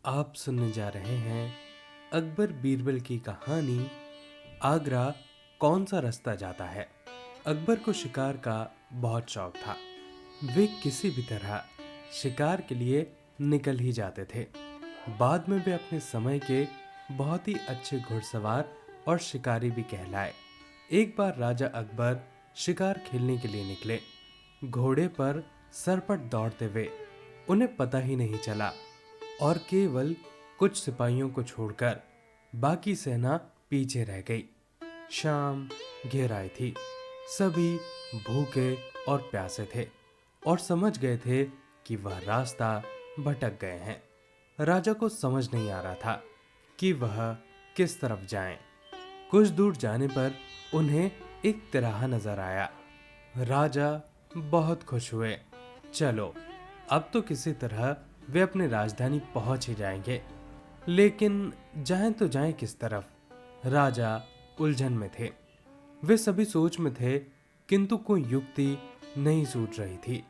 आप सुनने जा रहे हैं अकबर बीरबल की कहानी आगरा कौन सा रास्ता जाता है। अकबर को शिकार का बहुत शौक था। वे किसी भी तरह शिकार के लिए निकल ही जाते थे। बाद में वे अपने समय के बहुत ही अच्छे घुड़सवार और शिकारी भी कहलाए। एक बार राजा अकबर शिकार खेलने के लिए निकले। घोड़े पर सरपट दौड़ते हुए उन्हें पता ही नहीं चला और केवल कुछ सिपाहियों को छोड़कर बाकी सेना पीछे रह गई। शाम घेर आई थी। सभी भूखे और प्यासे थे और समझ गए थे कि वह रास्ता भटक गए हैं। राजा को समझ नहीं आ रहा था कि वह किस तरफ जाएं। कुछ दूर जाने पर उन्हें एक तिराहा नजर आया। राजा बहुत खुश हुए। चलो, अब तो किसी तरह वे अपनी राजधानी पहुंच ही जाएंगे। लेकिन जाएं तो जाएं किस तरफ? राजा उलझन में थे। वे सभी सोच में थे, किंतु कोई युक्ति नहीं सूझ रही थी।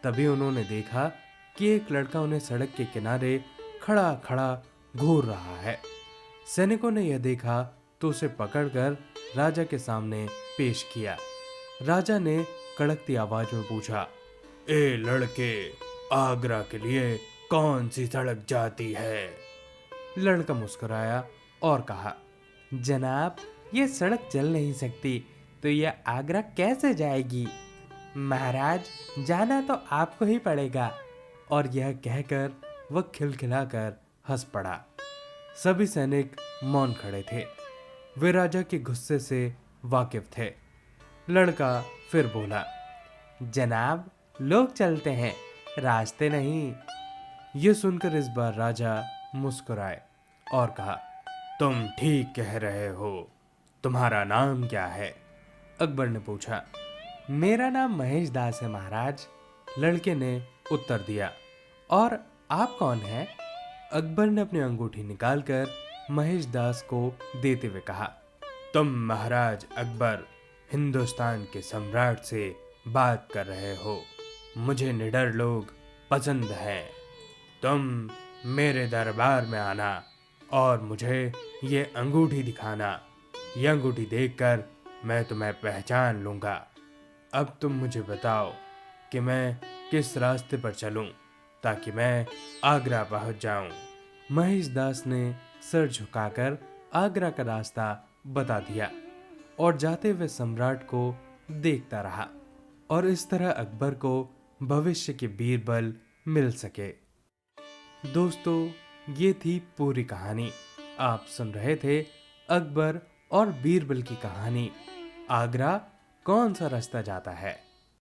तभी उन्होंने देखा कि एक लड़का उन्हें सड़क के किनारे खड़ा खड़ा घूर रहा है। सैनिकों ने यह देखा तो उसे पकड़कर राजा के सामने पेश किया। राजा ने कड़कती आवाज में पूछा, ए लड़के, आगरा के लिए कौन सी सड़क जाती है? लड़का मुस्कुराया और कहा, जनाब, ये सड़क चल नहीं सकती तो यह आगरा कैसे जाएगी? महाराज, जाना तो आपको ही पड़ेगा। और यह कहकर वह खिलखिलाकर हंस पड़ा। सभी सैनिक मौन खड़े थे। वे राजा के गुस्से से वाकिफ थे। लड़का फिर बोला, जनाब, लोग चलते हैं, रास्ते नहीं। ये सुनकर इस बार राजा मुस्कुराए और कहा, तुम ठीक कह रहे हो। तुम्हारा नाम क्या है? अकबर ने पूछा। मेरा नाम महेश दास है महाराज, लड़के ने उत्तर दिया। और आप कौन हैं? अकबर ने अपनी अंगूठी निकालकर महेश दास को देते हुए कहा, तुम महाराज अकबर, हिंदुस्तान के सम्राट से बात कर रहे हो। मुझे निडर लोग पसंद हैं। तुम मेरे दरबार में आना और मुझे ये अंगूठी दिखाना। ये अंगूठी देखकर मैं तुम्हें पहचान लूंगा। अब तुम मुझे बताओ कि मैं किस रास्ते पर चलूं ताकि मैं आगरा पहुंच जाऊं। महेश दास ने सर झुकाकर आगरा का रास्ता बता दिया और जाते हुए सम्राट को देखता रहा। और इस तरह अकबर को भविष्य के बीरबल मिल सके। दोस्तों, ये थी पूरी कहानी। आप सुन रहे थे अकबर और बीरबल की कहानी, आगरा कौन सा रास्ता जाता है।